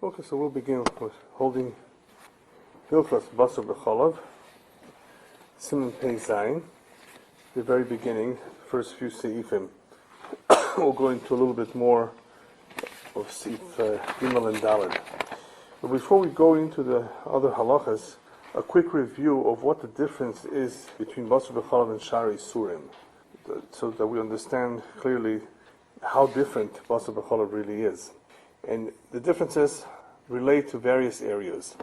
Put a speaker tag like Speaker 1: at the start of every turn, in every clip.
Speaker 1: Okay, so we'll begin with holding Hilchos Basar b'chalav, Siman Pei Zayin, the very beginning, first few seifim. We'll go into a little bit more of seif Gimel and Daled. But before we go into the other halachas, a quick review of what the difference is between Basar b'chalav and Shari Surim, so that we understand clearly how different Basar b'chalav really is. And the differences relate to various areas.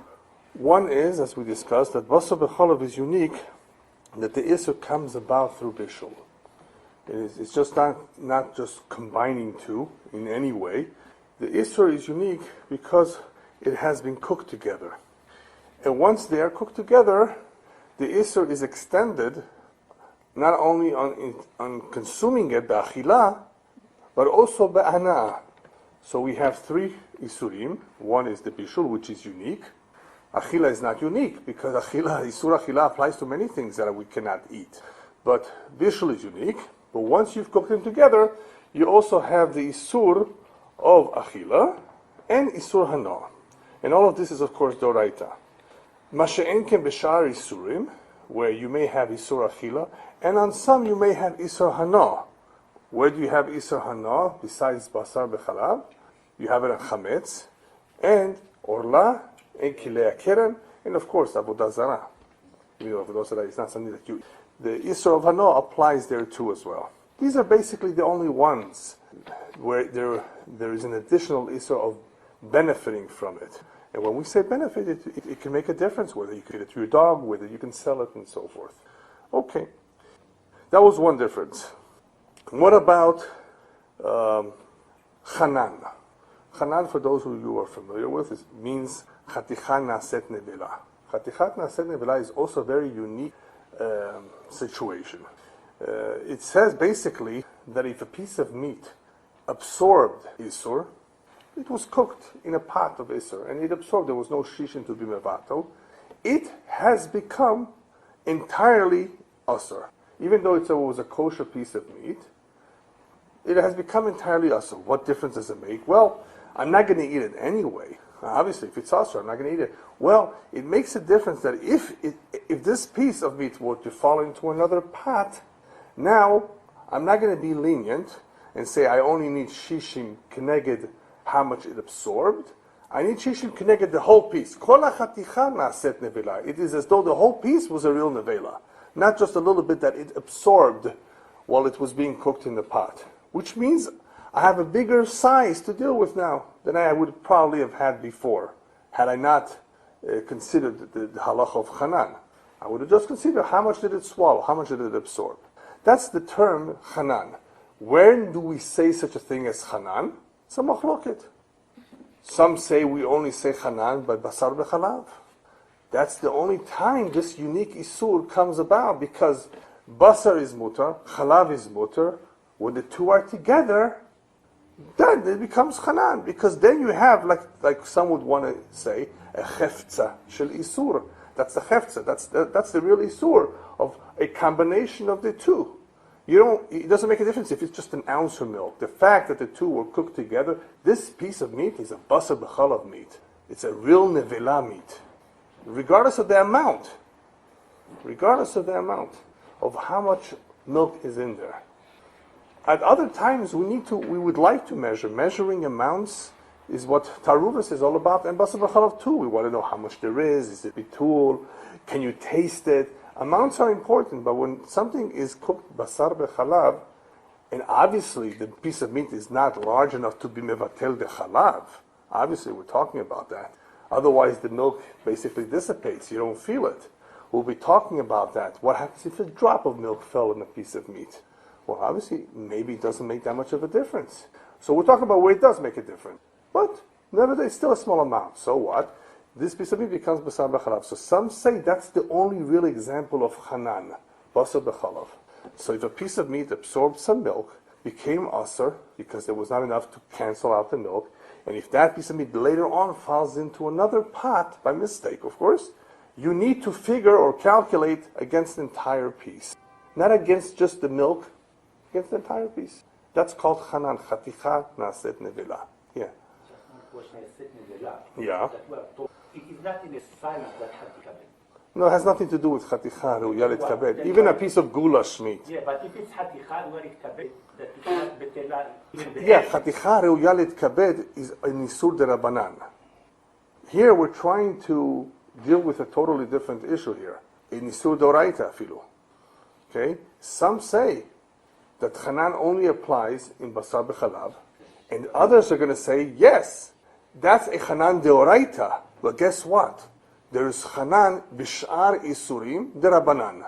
Speaker 1: One is, as we discussed, that Basar b'chalav is unique, that the Isur comes about through Bishul. It's just not just combining two in any way. The Isur is unique because it has been cooked together. And once they are cooked together, the Isur is extended not only on consuming it, ba'achila, but also ba'ana'ah. So we have three Isurim. One is the Bishul, which is unique. Achila is not unique, because Isur Achila applies to many things that we cannot eat. But Bishul is unique. But once you've cooked them together, you also have the Isur of Achila and Isur Hana. And all of this is, of course, Doraita. Masha'en ken b'shar Isurim, where you may have Isur Achila, and on some you may have Isur Hana. Where do you have Isur Hana besides Basar b'chalav? You have it on Chametz, and Orla, and Kilei Keren, and of course Avodah Zarah. Even though Avodah Zarah is not something that you... The Isur of Hana applies there too as well. These are basically the only ones where there is an additional Isur of benefiting from it. And when we say benefit, it can make a difference, whether you feed it to your dog, whether you can sell it, and so forth. Okay. That was one difference. What about Chanan? Chanan, for those who you are familiar with, means Chaticha Naset Nevela. Chaticha Naset Nevela is also a very unique situation. It says basically that if a piece of meat absorbed Isur, it was cooked in a pot of Isur, and it absorbed, there was no shishin to be mevato, it has become entirely Asur. Even though it was a kosher piece of meat, it has become entirely Asur. What difference does it make? Well, I'm not going to eat it anyway. Obviously, if it's Asur, I'm not going to eat it. Well, it makes a difference that if this piece of meat were to fall into another pot, now I'm not going to be lenient and say I only need shishim keneged how much it absorbed. I need shishim keneged the whole piece. Kol hachaticha naset nevela. It is as though the whole piece was a real nevela, not just a little bit that it absorbed while it was being cooked in the pot. Which means I have a bigger size to deal with now than I would probably have had before, had I not considered the halacha of Chanan. I would have just considered how much did it swallow, how much did it absorb. That's the term Chanan. When do we say such a thing as Chanan? It's a machloket. Some say we only say Chanan by Basar b'chalav. That's the only time this unique Isur comes about, because Basar is mutar, Chalav is mutar. When the two are together, then it becomes Chanan, because then you have, like some would want to say, a Chefza shel Isur. That's the Chefza, that's the real Isur of a combination of the two. It doesn't make a difference if it's just an ounce of milk. The fact that the two were cooked together, this piece of meat is a Basar b'chalav meat. It's a real nevela meat. Regardless of the amount of how much milk is in there. At other times, we would like to measure. Measuring amounts is what Taaruvot is all about, and Basar b'chalav too. We want to know how much there is it bitul, can you taste it? Amounts are important, but when something is cooked Basar b'chalav, and obviously the piece of meat is not large enough to be mevatel the chalav, obviously we're talking about that. Otherwise the milk basically dissipates, you don't feel it. We'll be talking about that. What happens if a drop of milk fell in a piece of meat? Well, obviously, maybe it doesn't make that much of a difference. So we're talking about where it does make a difference. But, nevertheless, it's still a small amount. So what? This piece of meat becomes Basar b'chalav. So some say that's the only real example of Chanan, Basar b'chalav. So if a piece of meat absorbed some milk, became Asur, because there was not enough to cancel out the milk, and if that piece of meat later on falls into another pot, by mistake, of course, you need to figure or calculate against the entire piece. Not against just the milk, against the entire piece. That's called Chanan, Chaticha Naset Nevela. Yeah. Yeah.
Speaker 2: It is not in a silence that hatikabed.
Speaker 1: No, it has nothing to do with חתיכה ראויה להתכבד. Even a piece of goulash meat.
Speaker 2: Yeah, but if it's חתיכה ראויה להתכבד, that is not בטלה.
Speaker 1: Yeah, חתיכה ראויה להתכבד is a nisur derabanan. Here we're trying to deal with a totally different issue here. A nisur doraita afilu. Okay? Some say that Hanan only applies in Basar בחלב, and others are going to say, yes, that's a Hanan deoraita. But guess what? There's Hanan bishar isurim derabanan.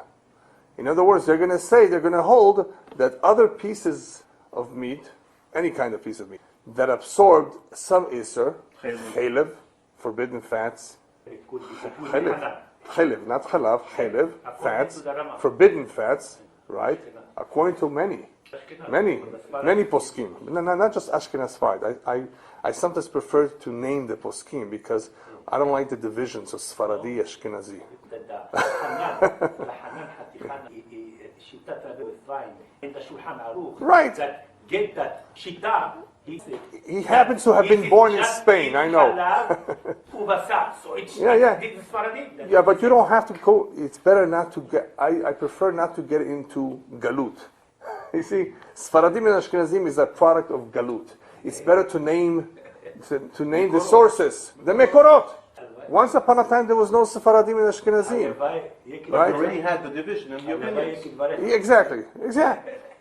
Speaker 1: In other words, they're going to say, they're going to hold that other pieces of meat, any kind of piece of meat, that absorbed some isur, chalev, forbidden fats, chalev, not chalav, chalev, fats, forbidden fats, right? According to many poskim, not just Ashkenaz Sfarad. I sometimes prefer to name the poskim because I don't like the divisions of Sfaradi, Ashkenazi. Right.
Speaker 2: That get that shita.
Speaker 1: He happens to have been born in Spain, I know.
Speaker 2: So it's
Speaker 1: Yeah, but you don't have to go, it's better not to get, I prefer not to get into galut. You see, Sfaradim and Ashkenazim is a product of galut. It's better to name the sources, the Mekorot. Once upon a time there was no Sfaradim and Ashkenazim.
Speaker 3: Right? You already had the division in the opinions.
Speaker 1: Exactly.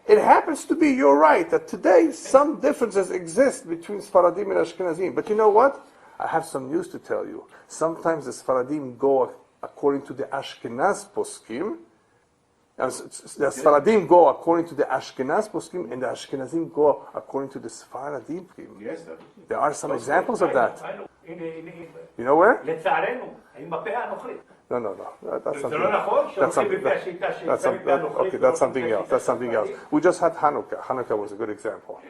Speaker 1: It happens to be, you're right, that today some differences exist between Sfaradim and Ashkenazim. But you know what? I have some news to tell you. Sometimes the Sfaradim go according to the Ashkenaz poskim, and the Sfaradim go according to the Ashkenaz poskim, and the Ashkenazim go according to the Sfaradim poskim.
Speaker 3: Yes,
Speaker 1: there are some examples of that.
Speaker 2: I know.
Speaker 1: You know where?
Speaker 2: No.
Speaker 1: That's something else. That's something else. We just had Hanukkah. Hanukkah was a good example.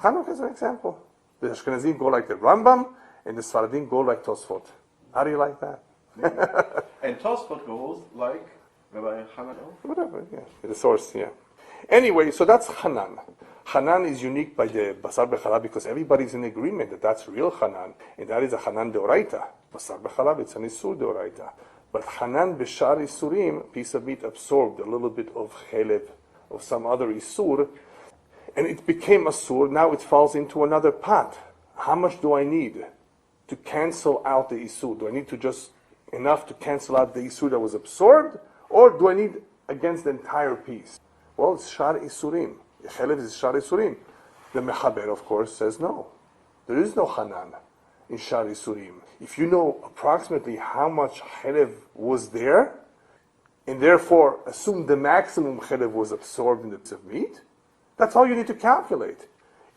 Speaker 1: Hanukkah is an example. The Ashkenazim go like the Rambam, and the Sfaradim go like Tosfot. How do you like that?
Speaker 3: And Tosfot goes like Rabbi Hanan.
Speaker 1: Whatever, yeah. The source, yeah. Anyway, so that's Hanan. Hanan is unique by the Basar בחלב because everybody's in agreement that that's real Hanan, and that is a Hanan deoraita. Basar בחלב, it's an Isur deoraita. But Hanan b'shar Isurim, piece of meat absorbed a little bit of chalev, of some other Isur, and it became Asur. Now it falls into another pot. How much do I need to cancel out the Isur? Do I need to just enough to cancel out the Isur that was absorbed, or do I need against the entire piece? Well, it's Shar Isurim. Chalev is Shar Isurim. The Mechaber, of course, says no. There is no Hanan in Shar Isurim. If you know approximately how much chalev was there, and therefore assume the maximum chalev was absorbed in the piece of meat, that's all you need to calculate.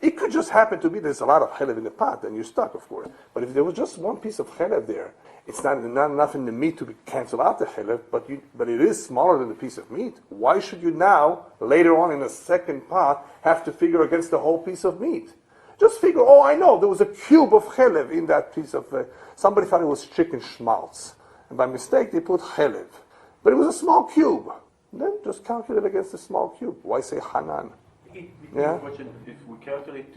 Speaker 1: It could just happen to be there's a lot of chalev in the pot, and you're stuck, of course. But if there was just one piece of chalev there, it's not enough in the meat to cancel out the chalev, but it is smaller than the piece of meat. Why should you now, later on in a second pot, have to figure against the whole piece of meat? Just figure, oh, I know, there was a cube of chalev in that piece of... somebody thought it was chicken schmaltz. And by mistake, they put chalev. But it was a small cube. Then just calculate against the small cube. Why say Hanan?
Speaker 3: Yeah? Question, if we calculate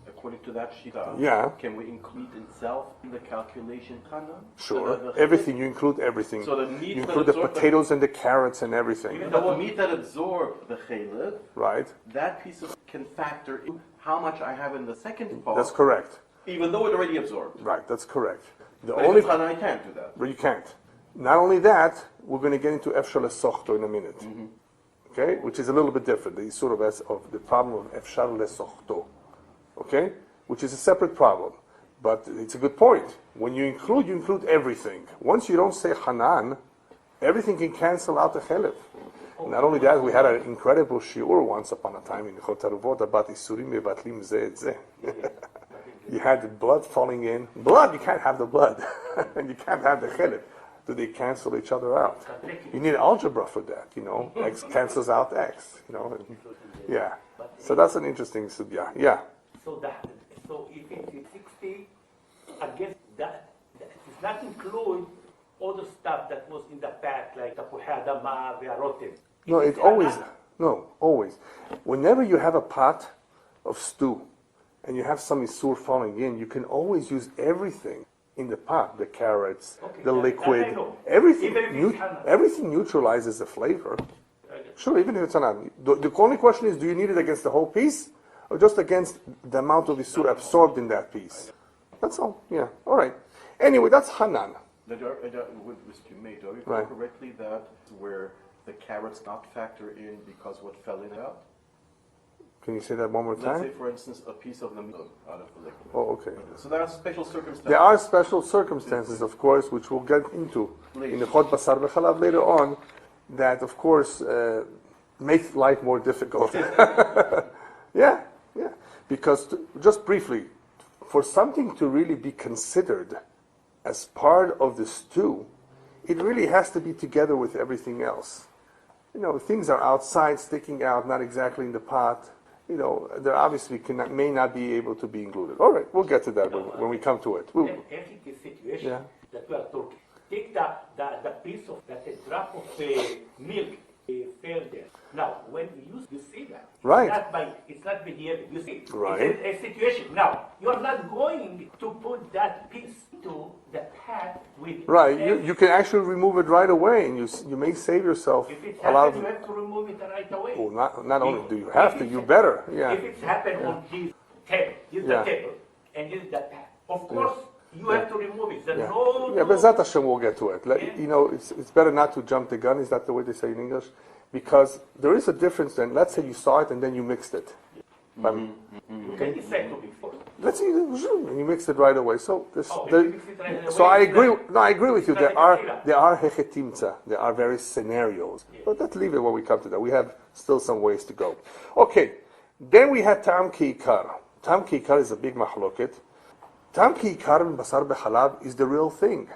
Speaker 3: according to that shita, can we include itself in the calculation Hanan?
Speaker 1: Sure. Everything. You include everything.
Speaker 3: So the meat
Speaker 1: you include the potatoes and the carrots and everything.
Speaker 3: Even the meat that absorbed the chalev,
Speaker 1: right?
Speaker 3: That piece of can factor in how much I have in the second part.
Speaker 1: That's correct.
Speaker 3: Even though it already absorbed.
Speaker 1: Right, that's correct.
Speaker 3: But only Hanan, I can't do that.
Speaker 1: But you can't. Not only that, we're going to get into Efshar Lesochto in a minute. Mm-hmm. Okay? Which is a little bit different. The sort of the problem of Efshar Lesochto. Okay? Which is a separate problem. But it's a good point. When you include everything. Once you don't say Hanan, everything can cancel out the chalev. Not only that, we had an incredible shiur once upon a time in Taaruvot about Isurim mevatlim ze et ze. You had the blood falling in. Blood, you can't have the blood. And you can't have the chalev. Do they cancel each other out? You need algebra for that, X cancels out X, Yeah. So that's an interesting sugya. Yeah.
Speaker 2: So if it's 60, I guess that does not include all the stuff that was in the past, like tapuhi adama ve'arotem.
Speaker 1: No, always. Whenever you have a pot of stew, and you have some isur falling in, you can always use everything in the pot, the carrots, the liquid, everything. Everything neutralizes the flavor. Sure, even if it's not. The only question is, do you need it against the whole piece, or just against the amount of isur absorbed in that piece? That's all. Yeah. All right. Anyway, that's Hanan.
Speaker 3: With Mr. May, do I recall correctly that where the carrots not factor in because what fell in out?
Speaker 1: Can you say that one more time?
Speaker 3: Let's say, for instance, a piece of the meat out of the liquid.
Speaker 1: Oh, okay.
Speaker 3: So there are special circumstances.
Speaker 1: There are special circumstances, of course, which we'll get into in the Chod Basar B'Chalav later on, that, of course, make life more difficult. Yeah. Because, just briefly, for something to really be considered as part of the stew, it really has to be together with everything else. Things are outside, sticking out, not exactly in the pot. They obviously may not be able to be included. All right, we'll get to that when we come to it.
Speaker 2: Every situation that we are talking, take the piece of that drop of milk fell there. Now, when you see that, it's not behavior. You see, it's a situation. Now, you are not going to put that piece into the pot with.
Speaker 1: Right, you can actually remove it right away, and you may save yourself
Speaker 2: if it's
Speaker 1: a lot of.
Speaker 2: You have to remove it right away.
Speaker 1: Oh, not only do you have to, you better. Yeah.
Speaker 2: If it's happened on this table, use the table, and use the pot. Of course. You have to remove it.
Speaker 1: Bezat Hashem, we'll get to it. It's better not to jump the gun. Is that the way they say in English? Because there is a difference. Then let's say you saw it and then you mixed it.
Speaker 2: You can decide to be forced.
Speaker 1: Let's say you mixed it right away. So I agree. No, I agree with you. There are hechetimtza. There are various scenarios. But let's leave it when we come to that. We have still some ways to go. Okay. Then we have tam ki'ikar. Tam ki'ikar is a big mahloket. Tam ki'ikar in basar b'chalav is the real thing.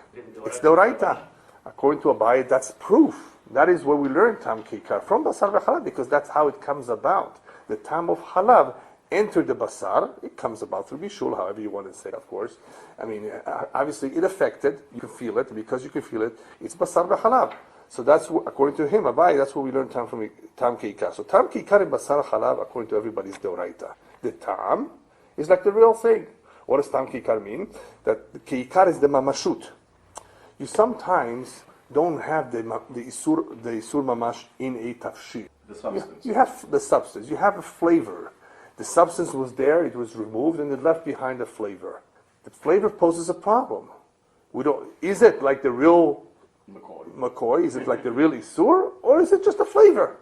Speaker 1: It's the oraita. According to Abaye, that's proof. That is where we learn tam ki'ikar, from basar b'chalav, because that's how it comes about. The tam of halav entered the basar. It comes about through bishul, however you want to say it, of course. I mean, obviously it affected. You can feel it. Because you can feel it, it's basar b'chalav. So that's, according to him, Abaye, that's where we learn tam from tam ki'ikar. So tam ki'ikar in basar halav, according to everybody, is the oraita. The tam is like the real thing. What does tam ki'ikar mean? That the ki'ikar is the mamashut. You sometimes don't have the isur mamash in a tafshir.
Speaker 3: The substance.
Speaker 1: You have the substance. You have a flavor. The substance was there. It was removed, and it left behind a flavor. The flavor poses a problem. Is it like the real McCoy? Is it like the real isur, or is it just a flavor?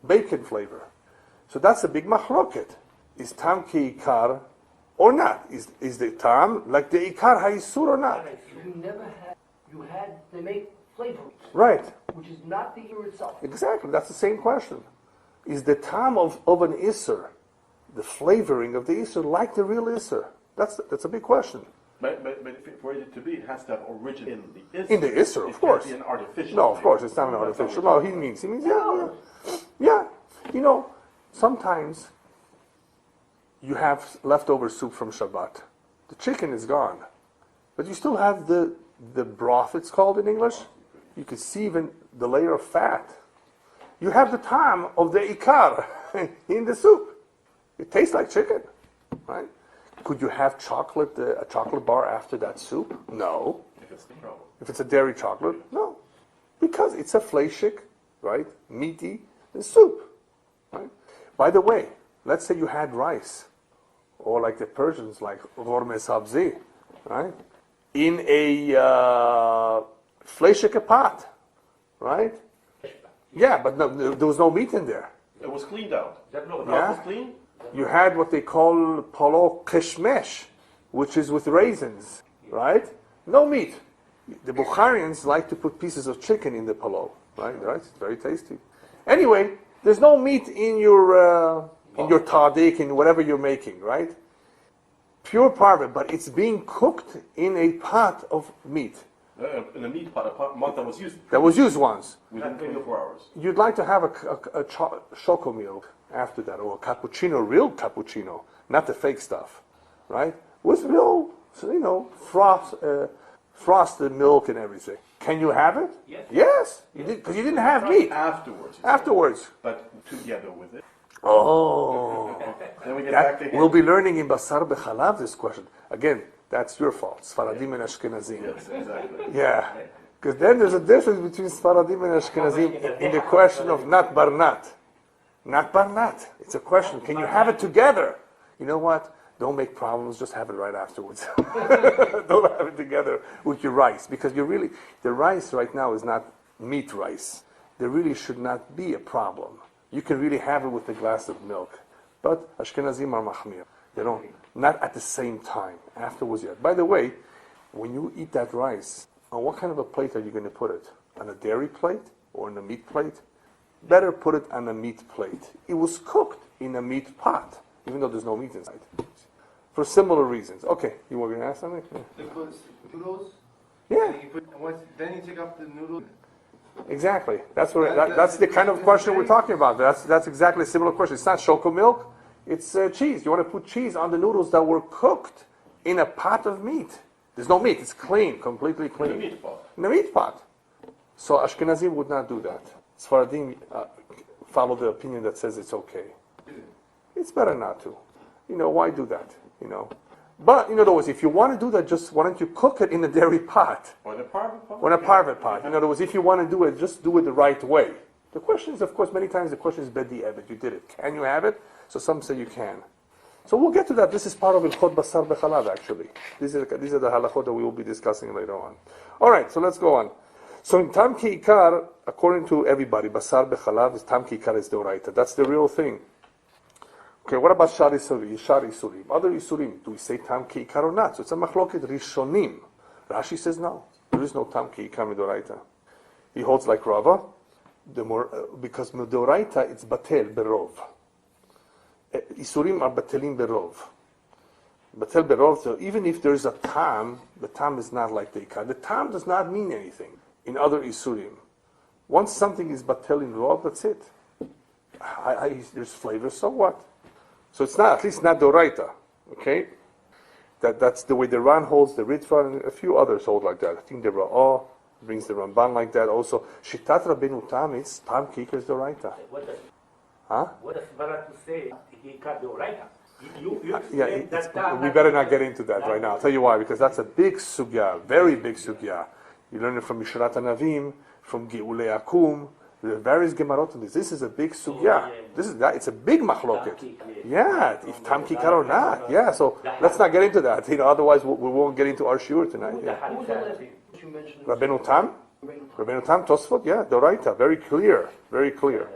Speaker 1: Bacon flavor. So that's a big machloket. Is tam ki'ikar or not? Is the tam like the ikar ha'isur or not?
Speaker 4: You had to make flavor.
Speaker 1: Right.
Speaker 4: Which is not the isur itself.
Speaker 1: Exactly. That's the same question. Is the tam of an isur, the flavoring of the isur, like the real isur? That's a big question.
Speaker 3: But for it to be, it has to have origin in the isur.
Speaker 1: In the isur, of course.
Speaker 3: It can't be an artificial.
Speaker 1: No, of course, it's not an artificial. No, he means yeah. Sometimes you have leftover soup from Shabbat. The chicken is gone, but you still have the broth, it's called in English. You can see even the layer of fat. You have the tam of the ikar in the soup. It tastes like chicken, right? Could you have a chocolate bar after that soup? No. If it's a dairy chocolate, no. Because it's a fleishik, right? Meaty, and soup, right? By the way, let's say you had rice, or like the Persians, like ghorme sabzi, right? In a fleishik pot, right? Yeah, but no, there was no meat in there.
Speaker 3: It was cleaned out.
Speaker 2: It
Speaker 3: was clean?
Speaker 1: You had what they call polo kishmesh, which is with raisins, right? No meat. The Bukharians like to put pieces of chicken in the polo, right? It's very tasty. Anyway, there's no meat in your tadik, in whatever you're making, right? Pure parva, but it's being cooked in a pot of meat.
Speaker 3: In a meat pot, a pot that was used.
Speaker 1: That was used once.
Speaker 3: Within 24 hours.
Speaker 1: You'd like to have a choco milk after that, or a cappuccino, real cappuccino, not the fake stuff, right? With real, frosted milk and everything. Can you have it?
Speaker 2: Yes.
Speaker 1: Yes, because you didn't have meat.
Speaker 3: Afterwards.
Speaker 1: Afterwards.
Speaker 3: But together with it.
Speaker 1: Oh,
Speaker 3: Then we get back to him.
Speaker 1: we'll be learning in Basar בחלב this question. Again, that's your fault. Sfaradim and Ashkenazim.
Speaker 3: Yes, exactly.
Speaker 1: Yeah, because then there's a difference between Sfaradim and Ashkenazim in the question of not barnat. Not barnat. It's a question. Can you have it together? You know what? Don't make problems. Just have it right afterwards. Don't have it together with your rice, because the rice right now is not meat rice. There really should not be a problem. You can really have it with a glass of milk. But Ashkenazim are machmir. They don't, not at the same time. Afterwards, yet. By the way, when you eat that rice, on what kind of a plate are you going to put it? On a dairy plate or on a meat plate? Better put it on a meat plate. It was cooked in a meat pot, even though there's no meat inside. For similar reasons. Okay, you were going to ask something? Yeah.
Speaker 5: Because noodles.
Speaker 1: Yeah.
Speaker 5: Then you take up the noodle.
Speaker 1: Exactly. That's what. That's the kind of question we're talking about. That's exactly a similar question. It's not shoko milk. It's cheese. You want to put cheese on the noodles that were cooked in a pot of meat. There's no meat. It's clean, completely clean.
Speaker 3: In a meat pot.
Speaker 1: In a meat pot. So Ashkenazim would not do that. Sfaradim follow the opinion that says it's okay. It's better not to. Why do that? But in other words, if you want to do that, just why don't you cook it in a dairy pot?
Speaker 3: Or in a parvet pot.
Speaker 1: Or in a parvet pot. In other words, if you want to do it, just do it the right way. The question is, of course, many times the question is bedi evet. You did it. Can you have it? So some say you can. So we'll get to that. This is part of Halacha Basar בחלב, actually. These are the halachot that we will be discussing later on. All right, so let's go on. So in tam ki'ikar, according to everybody, Basar בחלב is tam ki'ikar is deoraita. That's the real thing. Okay, what about shar isurim? Other isurim, do we say tam ki'ikar or not? So it's a machloket rishonim. Rashi says no. There is no tam ki'ikar midoraita. He holds like Rava, because midoraita it's batel berov. Isurim are batelim berov. Batel berov, so even if there is a tam, the tam is not like the ikar. The tam does not mean anything in other isurim. Once something is batel in rov, that's it. There's flavor, so what? So it's not, at least not doraita, okay? That's the way the Ran holds, the Ritva, and a few others hold like that. I think the Ra'ah brings the Ramban like that also. Shitat Rabbeinu Tam is Tam Kikar is doraita.
Speaker 2: What does
Speaker 3: Huh?
Speaker 2: to say? Kikar deoraita.
Speaker 1: We better not get into that right now. I'll tell you why, because that's a big sugya, very big sugya. You learn it from Mishrat HaNavim, from Geulei Akum, the various gemarot on this. This is a big sugya. It's a big machloket. Yeah, if tam kikar or not. Yeah, so let's not get into that. Otherwise we won't get into our shiur tonight. Yeah.
Speaker 4: Who was the last you mentioned?
Speaker 1: Rabbeinu Tam, Tosfot. Yeah, doraita, very clear, very clear.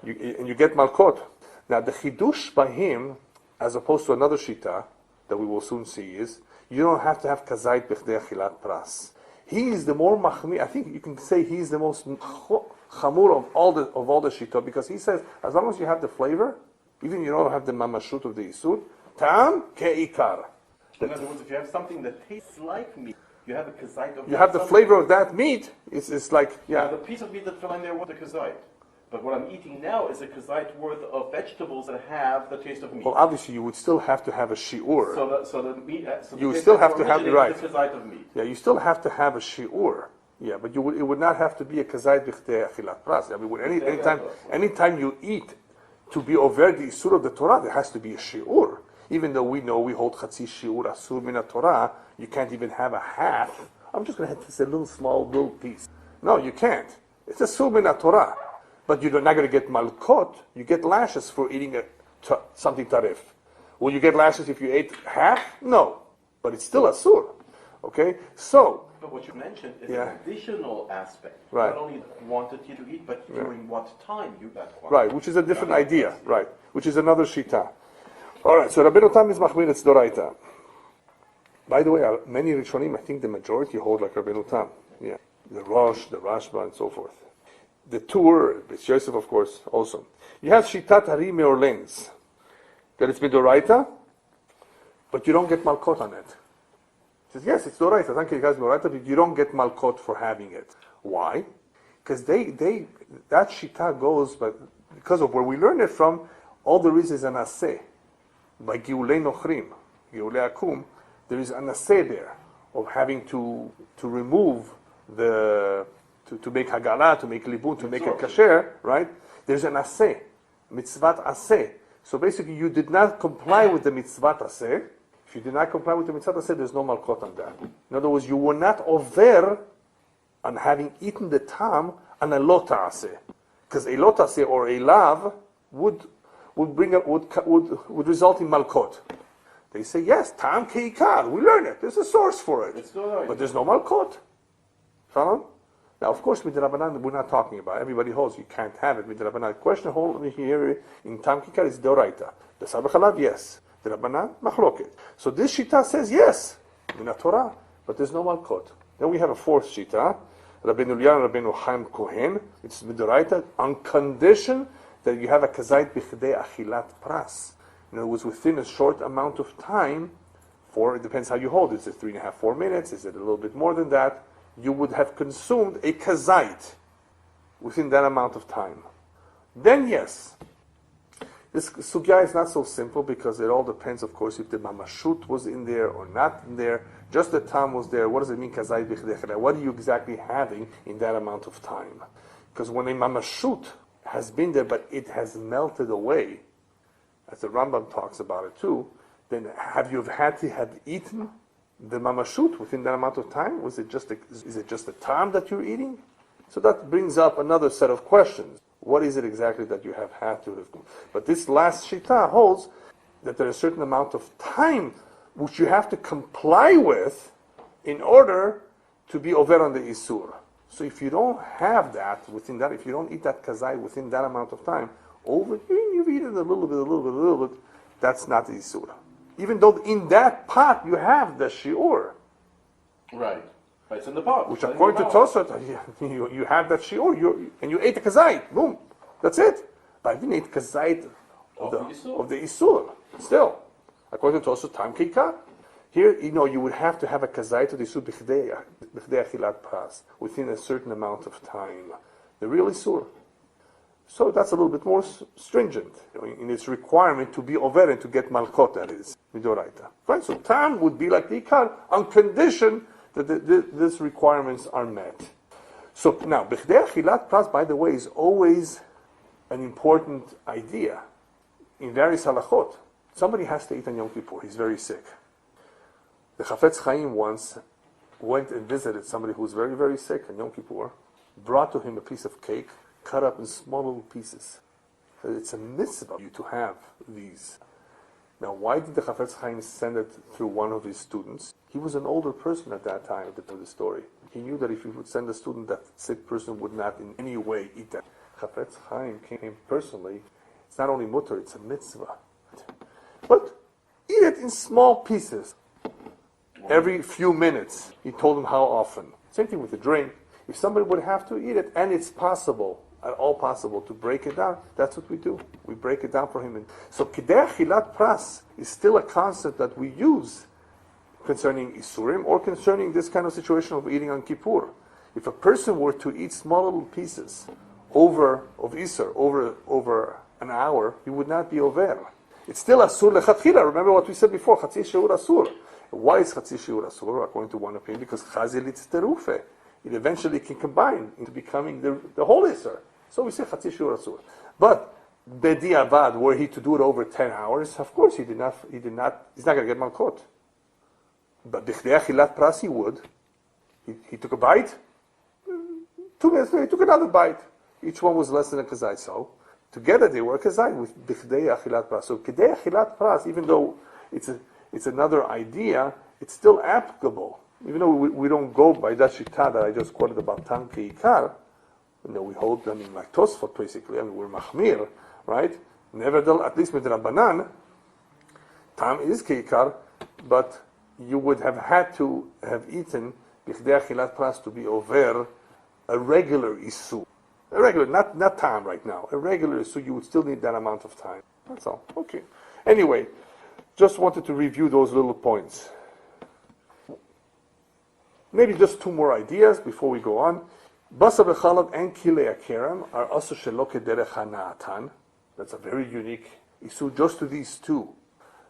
Speaker 1: And you get malkot. Now the chidush by him, as opposed to another shita that we will soon see, is you don't have to have kazait b'chdei achilat pras. He is the more machmi. I think you can say he's the most chamur of all the shita, because he says as long as you have the flavor, even you don't have the mamashut of the isur, tam ke'ikar.
Speaker 3: In other words, if you have something that tastes like meat, you have a kazait of.
Speaker 1: You have the flavor of that meat. It's like
Speaker 3: Now, the piece of meat that fell in there was a kazait. But what I'm eating now is a kazait worth of vegetables that have the taste of meat.
Speaker 1: Well, obviously, you would still have to have a shiur.
Speaker 3: So the meat.
Speaker 1: You would still have to have right.
Speaker 3: The kazait of meat.
Speaker 1: Yeah, you still have to have a shiur. Yeah, but it would not have to be a kazait b'chdei achilat pras. I mean, anytime you eat to be over the isur of the Torah, there has to be a shiur. Even though we know we hold chatzi shiur asur min Torah, you can't even have a half. I'm just going to have this a little piece. No, you can't. It's asur min Torah. But you're not going to get malkot. You get lashes for eating something tarif. Will you get lashes if you ate half? No. But it's still asur. Okay? So.
Speaker 3: But what you mentioned is an additional aspect.
Speaker 1: Right.
Speaker 3: Not only the quantity to eat, but during what time you that quantity.
Speaker 1: Right, which is a different idea. Right. Which is another shita. Alright, so Rabbeinu Tam is machmir, it's doraita. By the way, many Rishonim, I think the majority hold like Rabbeinu Tam. Yeah. The Rosh, the Rashba, and so forth. The Tur, it's Yosef, of course, also. You have Shitat Hari Meorlens, that it's Midoraita, but you don't get Malkot on it. He says, yes, it's Doraita, thank you guys, Doraita, but you don't get Malkot for having it. Why? Because that Shita goes, but because of where we learn it from, all there is an Aseh. By Geulei Nochrim, Geulei Akum, there is an Aseh there, of having to remove to make hagala, to make libun, to make it kasher, right? There's an aseh. mitzvat aseh. So basically, you did not comply with the mitzvat aseh. If you did not comply with the mitzvat aseh, there's no malkot on that. In other words, you were not over on having eaten the tam on a lo ta'aseh. Because a lo ta'aseh or a lav would result in malkot. They say, yes, tam keikar, we learn it. There's a source for it. But there's no malkot. Follow? Now, of course, midrabanan, we're not talking about. Everybody holds you can't have it. Midrabanan. The question hold here in tam keikar is deoraita. The Basar בחלב, yes. The Rabbanan, machloket. So this shita says yes, in the Torah, but there's no malkot. Then we have a fourth shita, Rabbi Elyahu Kin, it's midoraita, on condition that you have a kazait bichdei achilat pras. In other words, within a short amount of time, it depends how you hold it. Is it 3.5, 4 minutes? Is it a little bit more than that? You would have consumed a kazait within that amount of time. Then yes. This sugya is not so simple because it all depends, of course, if the mamashut was in there or not in there. Just the tam was there. What does it mean, kazai bichdei? What are you exactly having in that amount of time? Because when a mamashut has been there, but it has melted away, as the Rambam talks about it too, then have you had to have eaten the mamashut within that amount of time? Is it just the tam that you're eating? So that brings up another set of questions. What is it exactly that you have had to have? But this last shita holds that there is a certain amount of time which you have to comply with in order to be over on the isur. So if you don't have that within that, if you don't eat that kazai within that amount of time, you've eaten a little bit, that's not the isur. Even though in that pot you have the shiur.
Speaker 3: Right. It's in the pot.
Speaker 1: Which according to Tosot, you have that shiur, and you ate the kazait. Boom. That's it. But I didn't eat kazait of the isur. Still. According to Tosot, tam keikar. Here, you would have to have a kazait of the isur b'chdei achilat pras within a certain amount of time. The real isur. So that's a little bit more stringent in its requirement to be over and to get malkot, that is, midoraita. Right? So tam would be like the ikar on condition that these requirements are met. So now, bichdei achilat pras, by the way, is always an important idea in various halachot. Somebody has to eat on Yom Kippur. He's very sick. The Chafetz Chaim once went and visited somebody who was very, very sick on Yom Kippur, brought to him a piece of cake, cut up in small little pieces. So it's a mitzvah you to have these. Now, why did the Chafetz Chaim send it through one of his students? He was an older person at that time, at the time of the story. He knew that if he would send a student, that sick person would not in any way eat that. Chafetz Chaim came personally. It's not only mutter, it's a mitzvah. But eat it in small pieces. Every few minutes. He told him how often. Same thing with the drink. If somebody would have to eat it, and it's possible, at all possible, to break it down, that's what we do. We break it down for him. So kidei achilat pras is still a concept that we use concerning isurim or concerning this kind of situation of eating on Kippur. If a person were to eat small little pieces over an hour, he would not be over. It's still asur lechatchila. Remember what we said before, chatzi shiur asur. Why is chatzi shiur asur? According to one opinion, because chazilit terufe. It eventually can combine into becoming the whole isur. So we say chatzi shiur asur. But bediavad, were he to do it over 10 hours, of course he's not going to get malkot. But bichdei achilat pras he would. He took a bite. 2 minutes later, he took another bite. Each one was less than a kazai. So together they were a kazai with bichdei achilat pras. So kidei achilat pras, even though it's another idea, it's still applicable. Even though we don't go by that shita that I just quoted about tam keikar, we hold them in like Tosfot basically. We're machmir, right? Nevertheless, at least with Rabbanan, tam is keikar, but you would have had to have eaten bichdei achilat pras to be over a regular isu. A regular, not tam right now. A regular isu, you would still need that amount of time. That's all. Okay. Anyway, just wanted to review those little points. Maybe just 2 more ideas before we go on. Basar bechalab and kilei akerem are also shelo kederech hana'atan. That's a very unique issue just to these 2.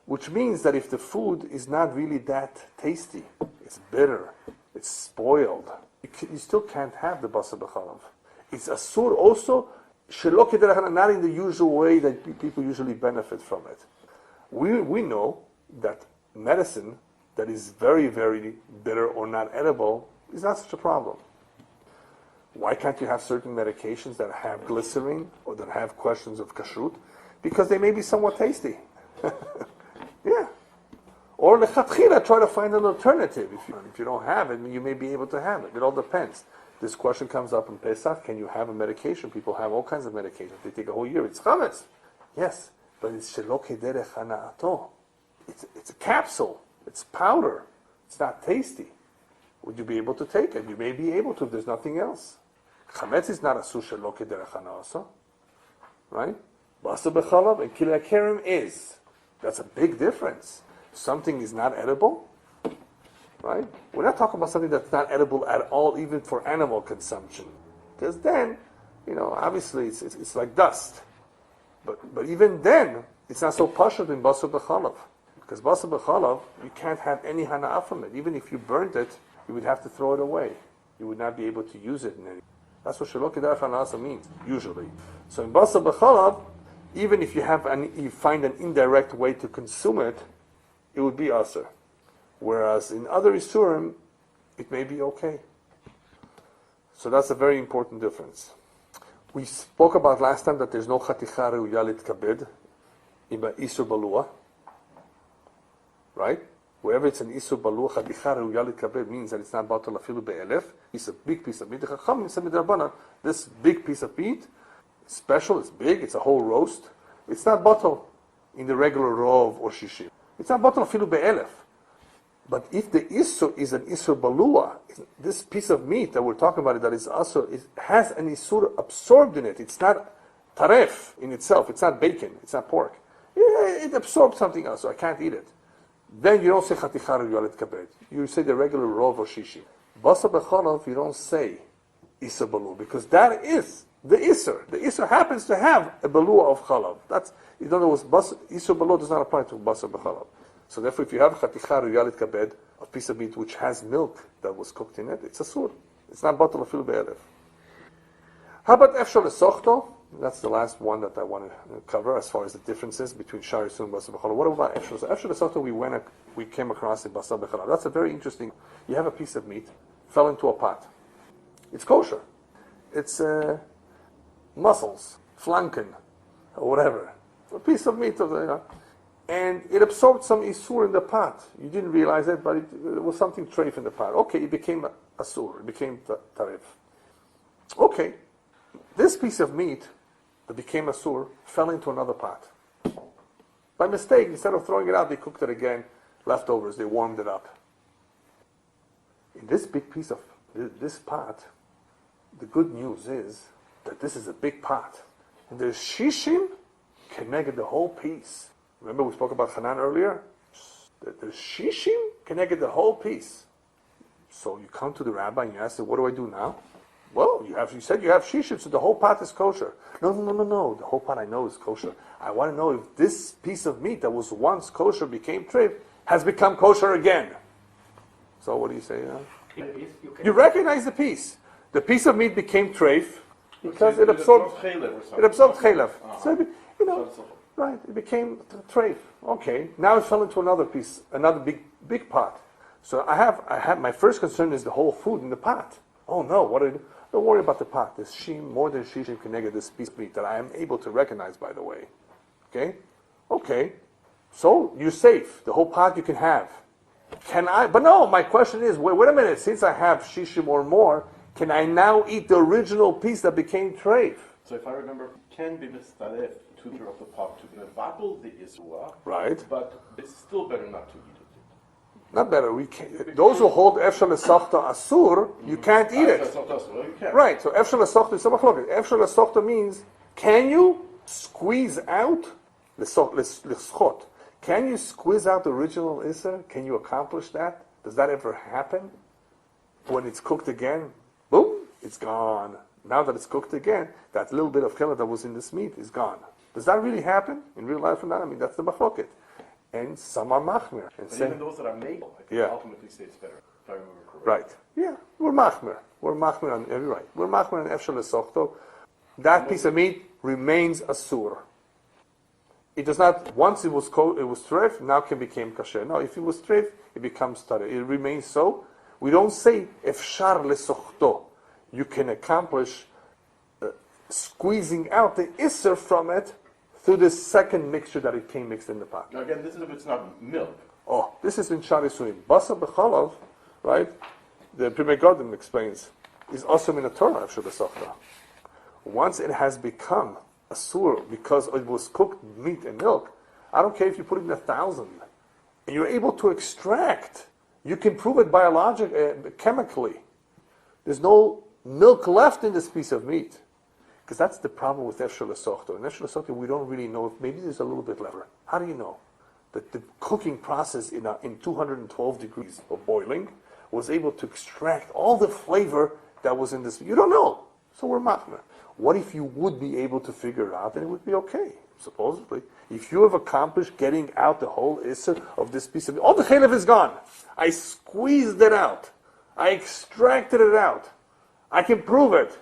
Speaker 1: Which means that if the food is not really that tasty, it's bitter, it's spoiled, you still can't have the basar bechalab. It's asur also Shelo kederech hana, not in the usual way that people usually benefit from it. We know that medicine that is very, very bitter or not edible is not such a problem. Why can't you have certain medications that have glycerin or that have questions of kashrut? Because they may be somewhat tasty. Yeah. Or lechatchila, try to find an alternative. If you don't have it, you may be able to have it. It all depends. This question comes up in Pesach. Can you have a medication? People have all kinds of medications. They take a whole year. It's chametz. Yes, but it's shelo kederech hana'ato. It's a capsule. It's powder. It's not tasty. Would you be able to take it? You may be able to if there's nothing else. Chametz is not a susha lo kederech hana'asa. Right? Basar b'chalav and kilei kerem is. That's a big difference. Something is not edible, right? We're not talking about something that's not edible at all, even for animal consumption. Because then, obviously it's like dust. But even then, it's not so pashut in basar b'chalav. Because basar b'chalav, you can't have any hana'ah from it. Even if you burnt it, you would have to throw it away. You would not be able to use it in any. That's what shelo kederech hana'asa means, usually. So in basar b'chalav, even if you find an indirect way to consume it, it would be aser. Whereas in other isurim, it may be okay. So that's a very important difference. We spoke about last time that there's no chaticha re'uya litkabed in isur balua, right? Wherever it's an isur balua, chaticha re'uya litkabed means that it's not batal afilu be'elef. It's a big piece of meat. This big piece of meat, special, it's big, it's a whole roast. It's not batal in the regular rov or shishim. It's not batal afilu be'elef. But if the isur is an isur balua, this piece of meat that we're talking about, that is asur, it has an isur absorbed in it. It's not taref in itself. It's not bacon. It's not pork. It absorbs something else, so I can't eat it. Then you don't say chaticha re'uya litkabed. You say the regular rov or shishim. Basar b'chalav, you don't say isur balua, because that is the isur. The isur happens to have a balua of chalav. That's, in other words, isur balua does not apply to basar b'chalav. So therefore, if you have chaticha re'uya litkabed, a piece of meat which has milk that was cooked in it, it's asur. It's not batal afilu be'elef. How about efshar lesochto? That's the last one that I want to cover as far as the differences between shar yisur and basar b'chalav. What about efshar? So efshar lesochto we came across in basar b'chalav. That's a very interesting. You have a piece of meat, fell into a pot. It's kosher. It's mussels, flanken, or whatever. A piece of meat and it absorbed some isur in the pot. You didn't realize it, but it was something treif in the pot. Okay, it became asur. It became tarif. Okay, this piece of meat that became asur fell into another pot. By mistake, instead of throwing it out, they cooked it again. Leftovers, they warmed it up. In this big piece of this pot, the good news is that this is a big pot. And there's shishim connected the whole piece. Remember we spoke about Hanan earlier? There's shishim connected the whole piece. So you come to the rabbi and you ask him, what do I do now? Well, you said you have shishim, so the whole pot is kosher. No. The whole pot I know is kosher. I want to know if this piece of meat that was once kosher became treif, has become kosher again. So what do you say? You recognize the piece. The piece of meat became treif because it absorbed chaylev. So, right, it became treif. Okay, now it fell into another piece, another big pot. So I have my first concern is the whole food in the pot. Oh no, what do I do? Don't worry about the pot. There's more than shishim connected this piece of meat that I am able to recognize, by the way. Okay. So you're safe. The whole pot you can have. Can I? But no, my question is, wait a minute. Since I have shishim or more, can I now eat the original piece that became treif?
Speaker 3: So if I remember, can be mistalef tutor of the pot to mevatel the isua.
Speaker 1: Right.
Speaker 3: But it's still better not to eat it.
Speaker 1: Not better. We can't. Those who hold efshar lesachta asur, you can't eat it. Right. So efshar lesachta is a machlokes. Efshar lesachta means, can you squeeze out leschot? Can you squeeze out the original iser? Can you accomplish that? Does that ever happen? When it's cooked again, boom, it's gone. Now that it's cooked again, that little bit of kela that was in this meat is gone. Does that really happen in real life or not? I mean, that's the machloket. And some are machmir.
Speaker 3: But even those that are made, I think ultimately say it's better, if I remember correctly.
Speaker 1: Right. Yeah, we're machmir. We're machmir on every right. We're machmir on efshar lesochto. that piece of meat remains asur. It does not, once it was treif, now can become kasher. No, if it was treif, it becomes tare. It remains so. We don't say, efshar lesochto. You can accomplish squeezing out the isser from it through the second mixture that it came mixed in the pot.
Speaker 3: Now again, this is if it's not milk.
Speaker 1: Oh, this is in Shari Surim. Basar b'chalav, right? The Pri Megadim explains, is also in the Torah of Shabbat. Once it has become asur because it was cooked meat and milk, I don't care if you put it in 1,000, and you're able to extract, you can prove it biologically, chemically. There's no milk left in this piece of meat. Because that's the problem with Efshel Lesochto. In Efshel Lesochto, we don't really know if maybe there's a little bit left. How do you know? That the cooking process in 212 degrees of boiling was able to extract all the flavor that was in this. You don't know. So we're machmer. What if you would be able to figure it out and it would be okay, supposedly? If you have accomplished getting out the whole isser of this piece of meat, all the chaylev is gone. I squeezed it out. I extracted it out. I can prove it.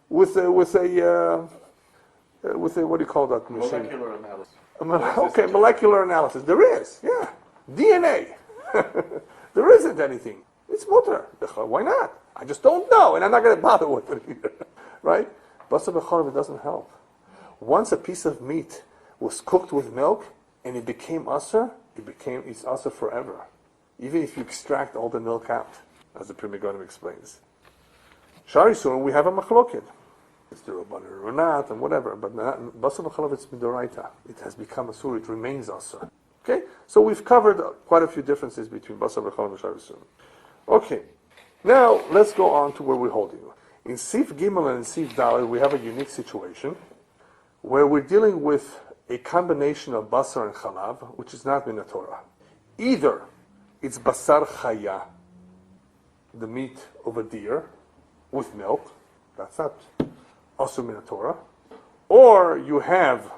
Speaker 1: With a what do you call that machine?
Speaker 3: Molecular analysis.
Speaker 1: Okay, molecular analysis. There is, yeah. DNA. There isn't anything. It's mutter. Why not? I just don't know, and I'm not going to bother with it either. Right? Basar b'chalav, it doesn't help. Once a piece of meat was cooked with milk and it became asur, it's asur forever. Even if you extract all the milk out, as the Pri Megadim explains. Shari Surim, we have a machloket. It's the Rabbanan or not, and whatever. But Basar b'chalav, it's midoraita. It has become asur. It remains asur. Okay? So we've covered quite a few differences between Basar b'chalav and Shari Surim. Okay. Now, let's go on to where we're holding. In Sif Gimel and Sif Dalet, we have a unique situation where we're dealing with a combination of Basar and Chalav, which is not in the Torah. Either it's Basar Chaya, the meat of a deer, with milk, that's not also in the Torah, or you have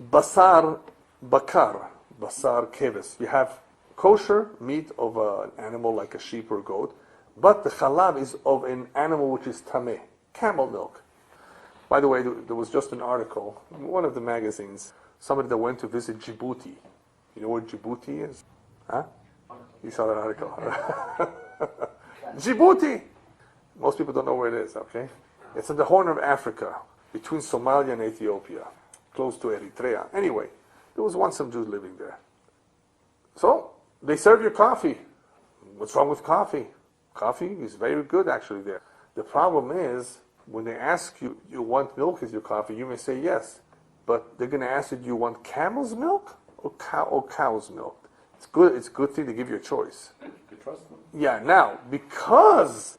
Speaker 1: basar bakar, basar keves. You have kosher meat of an animal like a sheep or goat, but the chalav is of an animal which is tameh, camel milk. By the way, there was just an article in one of the magazines, somebody that went to visit Djibouti. You know where Djibouti is? Huh? You saw that article. Djibouti! Most people don't know where it is, okay? It's in the Horn of Africa, between Somalia and Ethiopia, close to Eritrea. Anyway, there was once some Jews living there. So, they serve you coffee. What's wrong with coffee? Coffee is very good actually there. The problem is, when they ask you, you want milk as your coffee, you may say yes. But they're going to ask you, do you want camel's milk or cow's milk? It's a good thing to give you a choice.
Speaker 3: You trust them.
Speaker 1: Yeah, now, because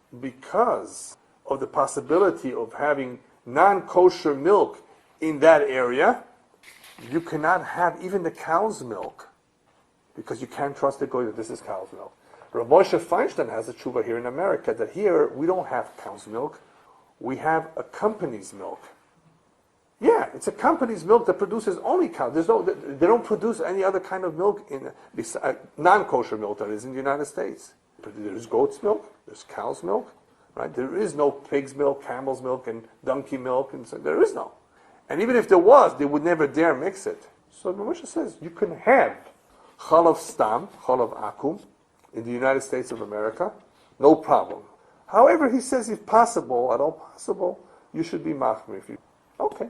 Speaker 1: of the possibility of having non-kosher milk in that area, you cannot have even the cow's milk, because you can't trust the goy that this is cow's milk. Rav Moshe Feinstein has a tshuva here in America that here we don't have cow's milk, we have a company's milk. Yeah, it's a company's milk that produces only cow. They don't produce any other kind of milk in non-kosher milk that is in the United States. There's goat's milk, there's cow's milk, right? There is no pig's milk, camel's milk, and donkey milk, and so there is no. And even if there was, they would never dare mix it. So the Moshe says you can have chalav stam, chalav akum, in the United States of America, no problem. However, he says if possible, at all possible, you should be machmir. Okay.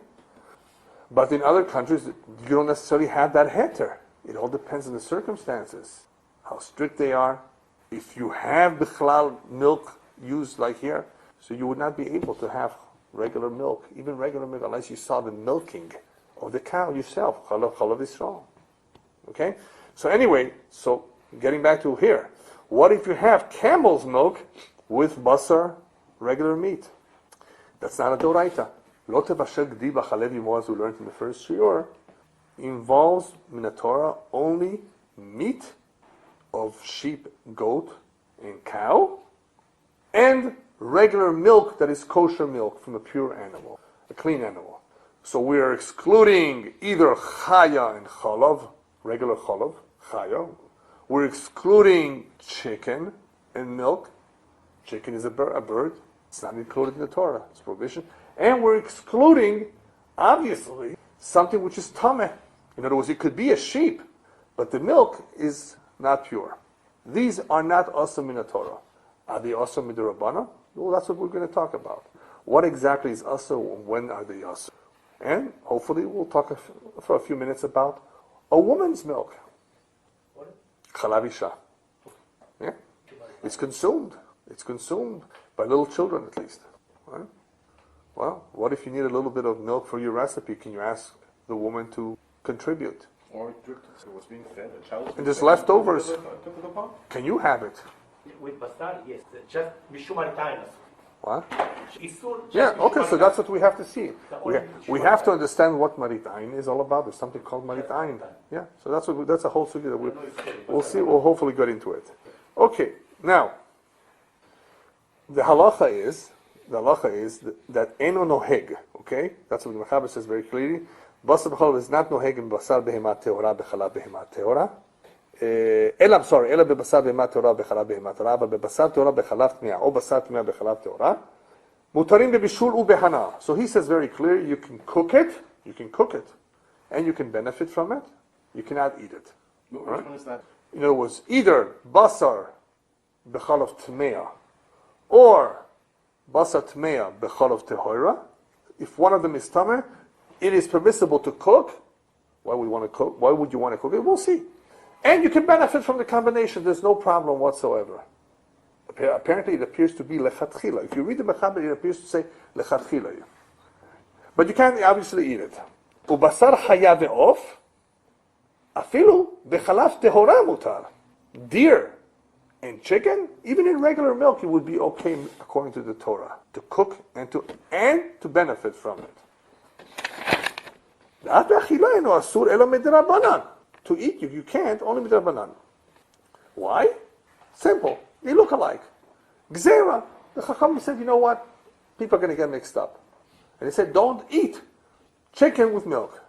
Speaker 1: But in other countries, you don't necessarily have that heter. It all depends on the circumstances, how strict they are. If you have bichlal milk used like here, so you would not be able to have regular milk, even regular milk, unless you saw the milking of the cow yourself. Chalav Yisrael. Okay? So anyway, so getting back to here, what if you have camel's milk with basar, regular meat? That's not a doraita. Lo tevashel gdi b'chalev yimo, as we learned in the first shiur, involves in the Torah only meat of sheep, goat, and cow, and regular milk that is kosher milk from a pure animal, a clean animal. So we are excluding either chaya and chalav, regular chalav, chaya. We're excluding chicken and milk. Chicken is a bird. It's not included in the Torah. It's prohibition. And we're excluding, obviously, something which is tameh. In other words, it could be a sheep, but the milk is not pure. These are not asa min Torah. Are they asa min Rabbana? Well, that's what we're going to talk about. What exactly is asa and when are they asa? And hopefully we'll talk for a few minutes about a woman's milk. Chalav isha. Yeah? It's consumed. It's consumed by little children at least. Right? Well, what if you need a little bit of milk for your recipe? Can you ask the woman to contribute?
Speaker 3: Or it dripped, so it was being fed. A child was
Speaker 1: and there's leftovers.
Speaker 3: Tip of the pot?
Speaker 1: Can you have it?
Speaker 2: With Basar, yes, just Mishum Maritain.
Speaker 1: What?
Speaker 2: Isur, just
Speaker 1: Yeah,
Speaker 2: Mishum
Speaker 1: okay, so
Speaker 2: Maritain.
Speaker 1: that's what we have to see. We
Speaker 2: Mishum
Speaker 1: have to
Speaker 2: Maritain.
Speaker 1: understand what Maritain is all about. There's something called Maritain. Yeah, so that's a whole sugya that we'll see. We'll hopefully get into it. Okay, now, the halacha is that eno noheg, okay? That's what the Mechaber says very clearly. Basar b'chalav is not noheg in basar behemat tehora b'chalav behemat tehora. אלא בבשר בהמה טהורה בחלב בהמה טהורה, אבל בבשר טהורה בחלב טמאה, או בשר טמאה בחלב טהורה, מותרים בבישול ובהנאה. So he says very clear, you can cook it, and you can benefit from it, you cannot eat it.
Speaker 3: Which
Speaker 1: Right?
Speaker 3: one is that?
Speaker 1: In other words, either basar b'chalav tmea or basar tmea b'chalav tehora. If one of them is tameh, it is permissible to cook. Why would you want to cook? Why would you want to cook it? We'll see. And you can benefit from the combination. There's no problem whatsoever. Apparently, it appears to be lechatchila. If you read the Mechaber, it appears to say lechatchila. But you can't obviously eat it. Ubasar chaya ve'of, afilu bechalav tehora mutar. Deer and chicken, even in regular milk, it would be okay according to the Torah to cook and to benefit from it. To eat you can't, only midrabanan. Why? Simple. They look alike. Gzera. The Chacham said, you know what? People are going to get mixed up. And he said, don't eat chicken with milk.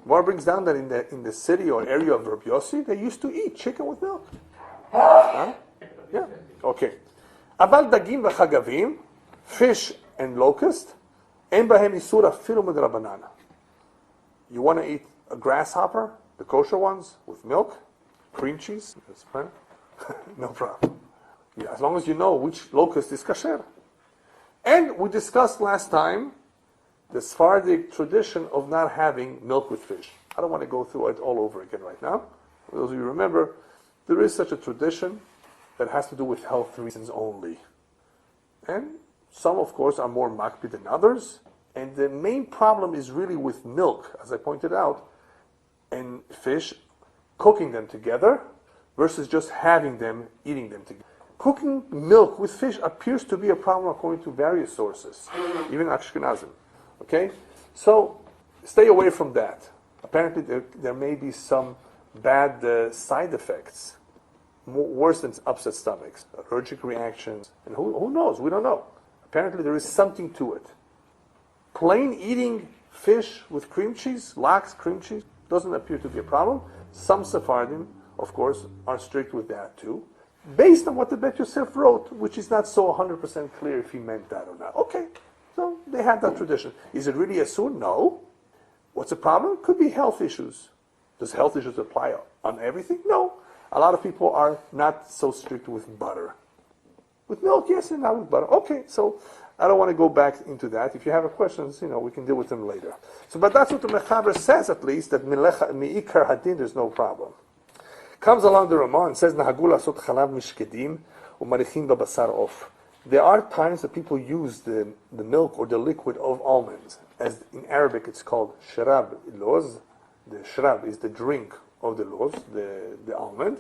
Speaker 1: More brings down that in the city or area of Rabbi Yossi, they used to eat chicken with milk. Huh? Yeah. Okay. Aval dagim v'chagavim, fish and locust, en bahem isur afilu midrabanan. You want to eat a grasshopper? The kosher ones with milk, cream cheese, that's fine. No problem. Yeah, as long as you know which locust is kasher. And we discussed last time the Sephardic tradition of not having milk with fish. I don't want to go through it all over again right now. For those of you who remember, there is such a tradition that has to do with health reasons only. And some, of course, are more makpid than others. And the main problem is really with milk, as I pointed out, and fish, cooking them together versus just having them, eating them together. Cooking milk with fish appears to be a problem according to various sources, even Ashkenazim. Okay? So, stay away from that. Apparently there may be some bad side effects, worse than upset stomachs, allergic reactions, and who knows? We don't know. Apparently there is something to it. Plain eating fish with cream cheese, lax cream cheese, doesn't appear to be a problem. Some Sephardim, of course, are strict with that too, based on what the Bet Yosef wrote, which is not so 100% clear if he meant that or not. Okay, so they had that tradition. Is it really a sun? No. What's the problem? Could be health issues. Does health issues apply on everything? No. A lot of people are not so strict with butter. With milk, yes, and not with butter. Okay, so I don't want to go back into that. If you have questions, we can deal with them later. So, but that's what the Mechaber says, at least, that mi'ikar hadin, there's no problem. Comes along the Ramah and says, Nahagul asot chalav mishkedim u'marichim b'basar of. There are times that people use the milk or the liquid of almonds. As in Arabic, it's called shrab loz. The shrab is the drink of the loz, the almond.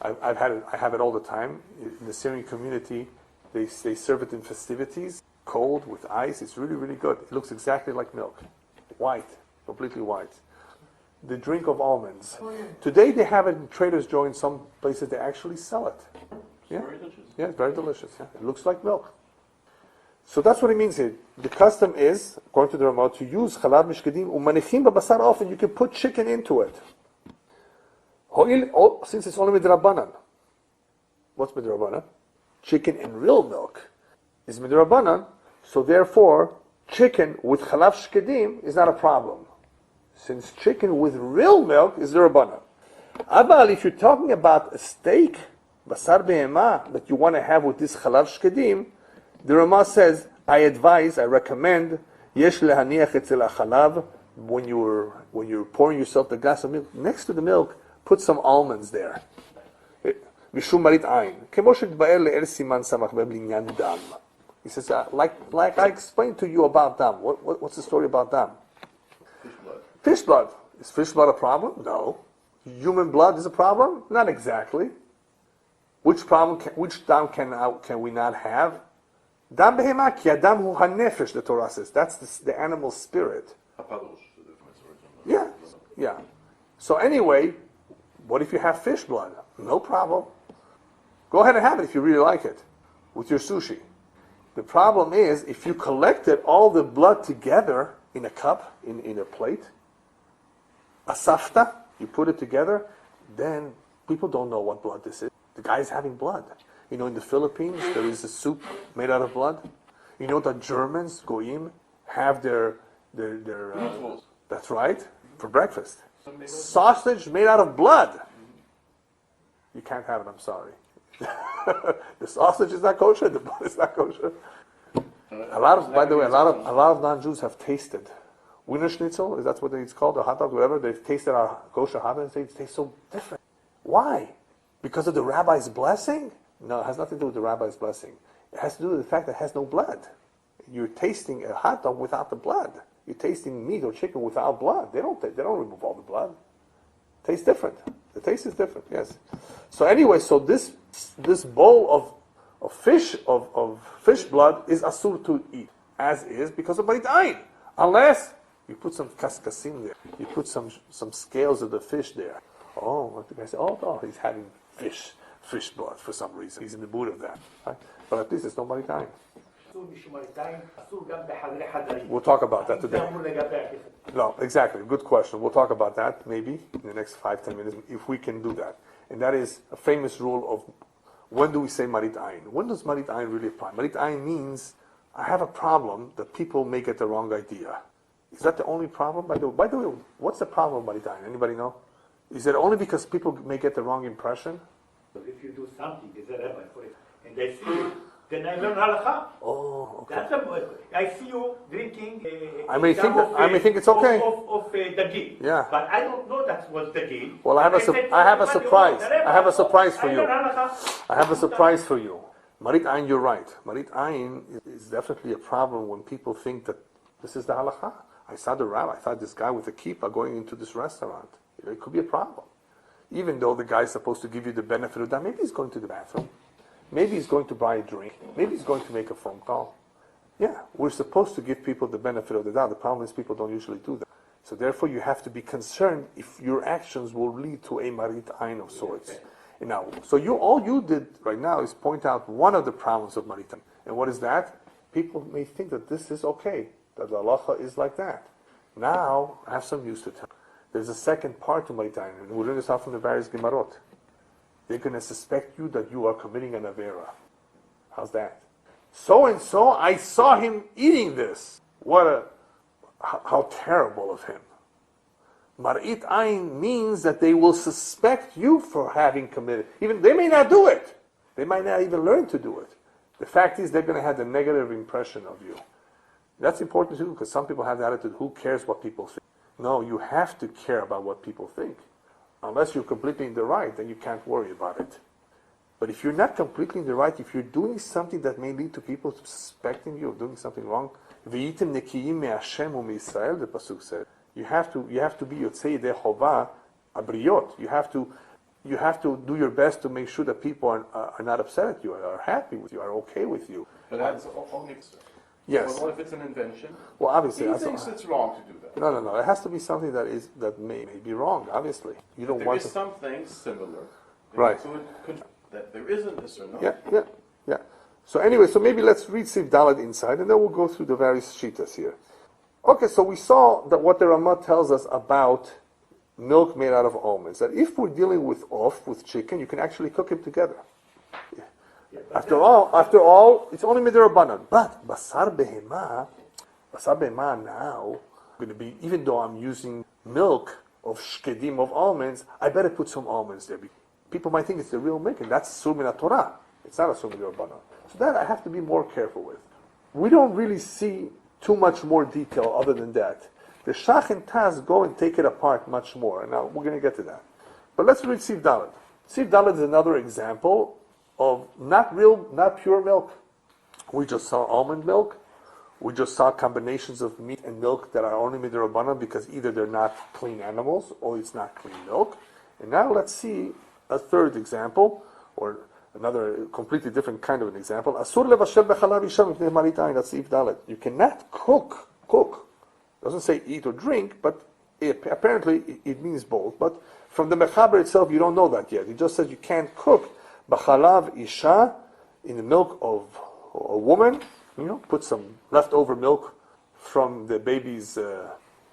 Speaker 1: I have it all the time. In the Syrian community, they serve it in festivities, cold, with ice. It's really, really good. It looks exactly like milk. White, completely white. The drink of almonds. Today they have it in Trader's Joe. In some places they actually sell it. Yeah,
Speaker 3: Very delicious.
Speaker 1: Yeah, it's very delicious. Yeah. It looks like milk. So that's what it means here. The custom is, according to the Ramah, to use chalav mishkedim umanichim b'basar off, and you can put chicken into it. Since it's only midrabanan. What's midrabanan? Chicken in real milk is midrabanan, so therefore chicken with chalav shkedim is not a problem. Since chicken with real milk is derabbanan. Abal, if you're talking about a steak, basar behema, that you want to have with this chalav shkedim, the Rama says, I recommend, yesh lehaniach etzel hachalav, when you're pouring yourself the glass of milk, next to the milk, put some almonds there. Mishum marit ayin. Kemo shekba'er le'er siman samach b'linyan dam. He says, like I explained to you about dam. What's the story about dam?
Speaker 3: Fish blood.
Speaker 1: Fish blood. Is fish blood a problem? No. Human blood is a problem? Not exactly. Which dam can we not have? Dam behema ki adam hu hanefesh, the Torah says. That's the animal spirit. Yeah. So anyway, what if you have fish blood? No problem. Go ahead and have it if you really like it with your sushi. The problem is if you collected all the blood together in a cup, in a plate, asafta, you put it together, then people don't know what blood this is. The guy's having blood. You know, in the Philippines, there is a soup made out of blood. You know that Germans, goyim, have their that's right, for breakfast. Sausage made out of blood. You can't have it, I'm sorry. The sausage is not kosher, the blood is not kosher. By the way, a lot of non-Jews have tasted Wiener Schnitzel, is that what it's called, a hot dog, whatever, they've tasted our kosher hot dog and say it tastes so different. Why? Because of the rabbi's blessing? No, it has nothing to do with the rabbi's blessing. It has to do with the fact that it has no blood. You're tasting a hot dog without the blood. You're tasting meat or chicken without blood. They don't remove all the blood. It tastes different. The taste is different, yes. So anyway, so this bowl of fish blood is asur to eat, as is because of Barit Ayin. Unless you put some kaskasim there. You put some scales of the fish there. Oh, what the guy say? Oh, he's having fish blood for some reason. He's in the mood of that. Right? But at least it's no Barit Ayin. We'll talk about that today. No, exactly. Good question. We'll talk about that maybe in the next 5-10 minutes if we can do that. And that is a famous rule of when do we say Marit Ayin? When does Marit Ayin really apply? Marit Ayin means I have a problem that people may get the wrong idea. Is that the only problem? By the way, what's the problem with Marit Ayin? Anybody know? Is it only because people may get the wrong impression?
Speaker 2: But if you do something, there's a rabbi for it, and they see you, then I learn halacha.
Speaker 1: Oh, okay.
Speaker 2: I see you drinking.
Speaker 1: I may think it's okay.
Speaker 2: Of dagim.
Speaker 1: Yeah.
Speaker 2: But I don't know that was dagim.
Speaker 1: Well, I have a surprise. I have a surprise for you. I have a surprise for you. Marit Ayin, you're right. Marit Ayin is definitely a problem when people think that this is the halacha. I saw the rabbi. I saw this guy with a kippah going into this restaurant. It could be a problem. Even though the guy is supposed to give you the benefit of that, maybe he's going to the bathroom. Maybe he's going to buy a drink. Maybe he's going to make a phone call. Yeah, we're supposed to give people the benefit of the doubt. The problem is people don't usually do that. So therefore you have to be concerned if your actions will lead to a Marit Ayin of sorts. And now, so all you did right now is point out one of the problems of Marit Ayin. And what is that? People may think that this is okay, that the halacha is like that. Now, I have some news to tell. There's a second part to Marit Ayin, and we're learning this out from the various Gemarot. They're going to suspect you that you are committing an avera. How's that? So-and-so, I saw him eating this. How terrible of him. Marit Ayin means that they will suspect you for having committed. Even they may not do it. They might not even learn to do it. The fact is they're going to have the negative impression of you. That's important too, because some people have the attitude, who cares what people think? No, you have to care about what people think. Unless you're completely in the right, then you can't worry about it. But if you're not completely in the right, if you're doing something that may lead to people suspecting you of doing something wrong, V'yitim nekiyim me'Hashem u'me'Yisrael, the pasuk said, you have to be Yotzei Dehovah abriot. You have to do your best to make sure that people are not upset at you, are happy with you, are okay with you.
Speaker 3: But that's only.
Speaker 1: Yes.
Speaker 3: Well, what if it's an invention?
Speaker 1: Well, obviously,
Speaker 3: he thinks it's wrong to do that.
Speaker 1: No. It has to be something that may be wrong. Obviously, you don't want.
Speaker 3: There is something similar.
Speaker 1: Right.
Speaker 3: That there isn't this or no.
Speaker 1: Yeah. So anyway, maybe let's read Sif Dalet inside, and then we'll go through the various shitas here. Okay, so we saw that what the Ramah tells us about milk made out of almonds. That if we're dealing with chicken, you can actually cook it together. After all, it's only midrabanan. But basar behema, Basar behema now going to be, even though I'm using milk of shkedim of almonds, I better put some almonds there. People might think it's the real milk, and that's asur min Torah. It's not asur min Rabbanan. So that I have to be more careful with. We don't really see too much more detail other than that. The Shach and Taz go and take it apart much more. Now, we're going to get to that. But let's read Siv Dalet. Siv Dalet is another example of not pure milk. We just saw almond milk. We just saw combinations of meat and milk that are only midrabanan because either they're not clean animals or it's not clean milk. And now let's see a third example, or another completely different kind of an example. Asur levashel bechalav isha mipnei marit ayin. That's Siv Dalet. You cannot cook. It doesn't say eat or drink, but apparently it means both. But from the mechaber itself, you don't know that yet. It just says you can't cook bechalav isha, in the milk of a woman. Put some leftover milk from the baby's,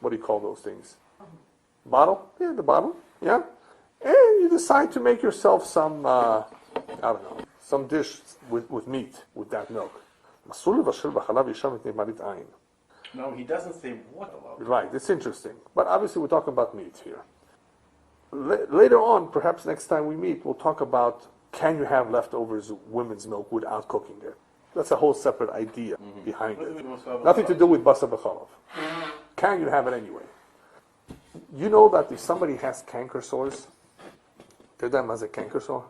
Speaker 1: what do you call those things? Bottle? Yeah, the bottle. Yeah. And you decide to make yourself some, I don't know, some dish with meat, with that milk.
Speaker 3: No, he doesn't say what about.
Speaker 1: Right, it's interesting. But obviously we're talking about meat here. Later on, perhaps next time we meet, we'll talk about, can you have leftovers women's milk without cooking it? That's a whole separate idea behind it. Nothing to do with basar b'chalav. Can you have it anyway? You know that if somebody has canker sores, אתה יודע מה זה canker sore?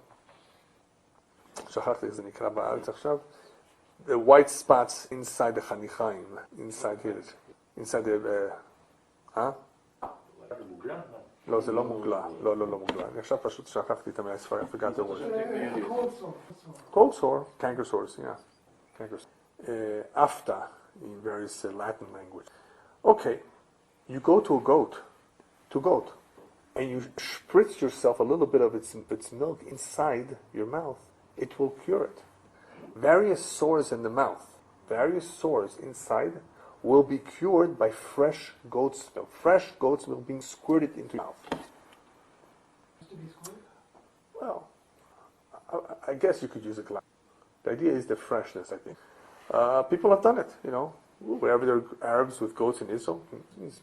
Speaker 1: שכחתי איך זה נקרא בארץ עכשיו. The white spots inside the חניכיים, inside here, inside the... לא, זה לא מוגלה. לא מוגלה. אני עכשיו פשוט שכחתי את המילה הספריה, I forgot the word. Cold sore, canker sores, yeah. Afta, in various Latin language. Okay, you go to a goat, and you spritz yourself a little bit of its milk inside your mouth. It will cure it. Various sores in the mouth, various sores inside, will be cured by fresh goat's milk. Fresh goat's milk being squirted into your mouth. Well, I guess you could use a glass. The idea is the freshness, I think. People have done it, wherever there are Arabs with goats in Israel.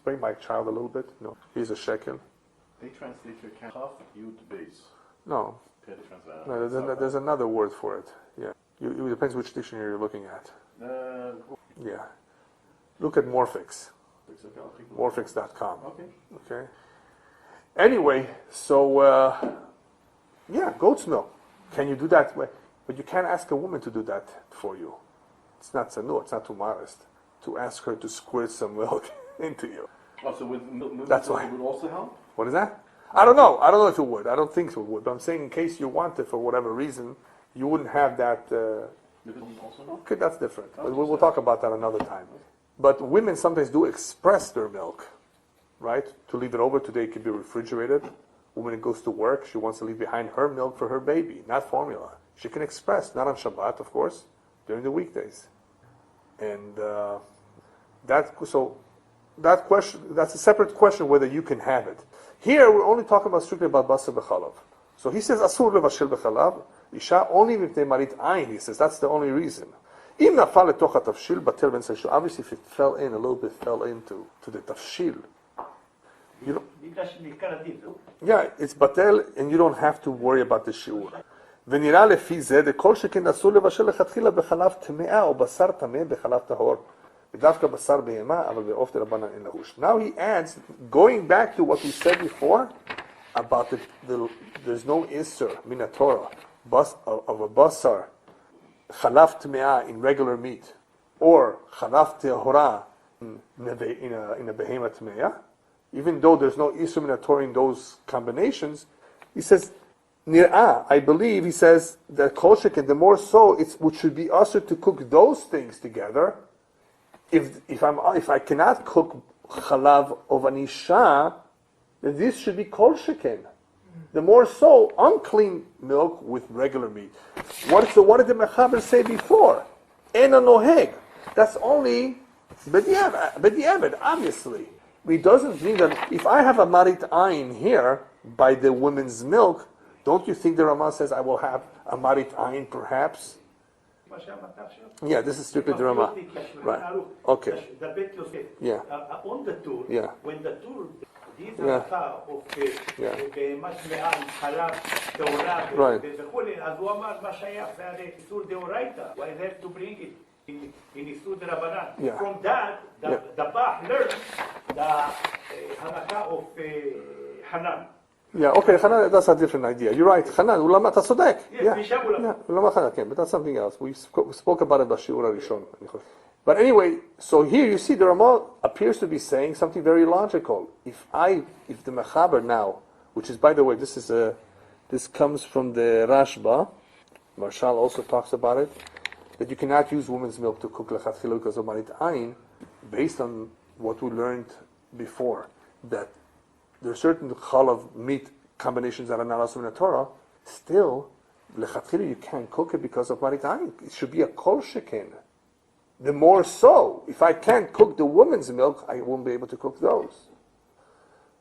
Speaker 1: Bring my child a little bit, here's a shekel.
Speaker 3: They translate your kaf, yud, base.
Speaker 1: No, there's another word for it. Yeah, it depends which dictionary you're looking at. Yeah, look at Morphix. Morphix.com. Okay. Anyway, so goat's milk. Can you do that? But you can't ask a woman to do that for you. It's not tzanu, it's not too modest to ask her to squirt some milk into you.
Speaker 3: Oh, so with milk,
Speaker 1: that's why.
Speaker 3: It would also help?
Speaker 1: What is that? I don't know if it would. I don't think it would. But I'm saying in case you want it for whatever reason, you wouldn't have that. Okay, that's different. But we'll talk about that another time. But women sometimes do express their milk, right? To leave it over today, it could be refrigerated. Woman goes to work, she wants to leave behind her milk for her baby, not formula. She can express, not on Shabbat, of course, during the weekdays. And that question, that's a separate question whether you can have it. Here, we're only talking about strictly about basar b'chalav. So he says, asur levashel b'chalav, isha only mipnei marit ayin, he says, that's the only reason. Im nafal letoch ha-tafshil, batel ben seishu. Obviously, if it fell into the tafshil, yeah, it's batel, and you don't have to worry about the shiur. ונראה לפי זה, כל שכן אסור לבשל לכתחילה בחלב טמאה או בשר טמא בחלב טהור. ודווקא בשר בהמה, אבל בעוף דרבנן אין לחוש. Now he adds, going back to what we said before, about there's no isser, min Torah, of a basar, חלב טמאה in regular meat, or חלב טהורה in a behema טמאה, even though there's no isser min Torah in those combinations, he says, Nir'ah, I believe, he says, that kol sheken, the more so, it should be usher to cook those things together. If I cannot cook chalav of an isha, then this should be kol sheken. The more so, unclean milk with regular meat. What did the Mechaber say before? Ena noheg. That's only b'diavad, obviously. It doesn't mean that if I have a marit ayin here by the women's milk, don't you think the Ramah says I will have a marit ayin perhaps Yeah, this is strictly the Ramah. Right. Okay. Yeah.
Speaker 2: On the tour,
Speaker 1: Yeah.
Speaker 2: when the tour, these
Speaker 1: Yeah.
Speaker 2: are of
Speaker 1: Yeah.
Speaker 2: בהמת מעם, חלב, טהורה
Speaker 1: Right.
Speaker 2: וכולי, אז הוא אמר מה שייך, זה הרי איסור דאורייתא, why they have to bring it in איסור דרבנן.
Speaker 1: Yeah.
Speaker 2: From that, the Bach learned the הלכה of Hanan.
Speaker 1: Yeah, okay, Hanan, that's a different idea. You're right, Hanan, ulama tasodek.
Speaker 2: Yes,
Speaker 1: Ulama Hanan, but that's something else. We spoke about it b'shiur harishon. But anyway, so here you see the Ramah appears to be saying something very logical. If the Mechaber now, which is, by the way, this comes from the Rashba, Marshal also talks about it, that you cannot use woman's milk to cook lechatchila because of marit ayin, based on what we learned before, that there are certain chalav meat combinations that are not also in the Torah. Still, lechatchila you can't cook it because of marit ayin. It should be a kol sheken. The more so, if I can't cook the woman's milk, I won't be able to cook those.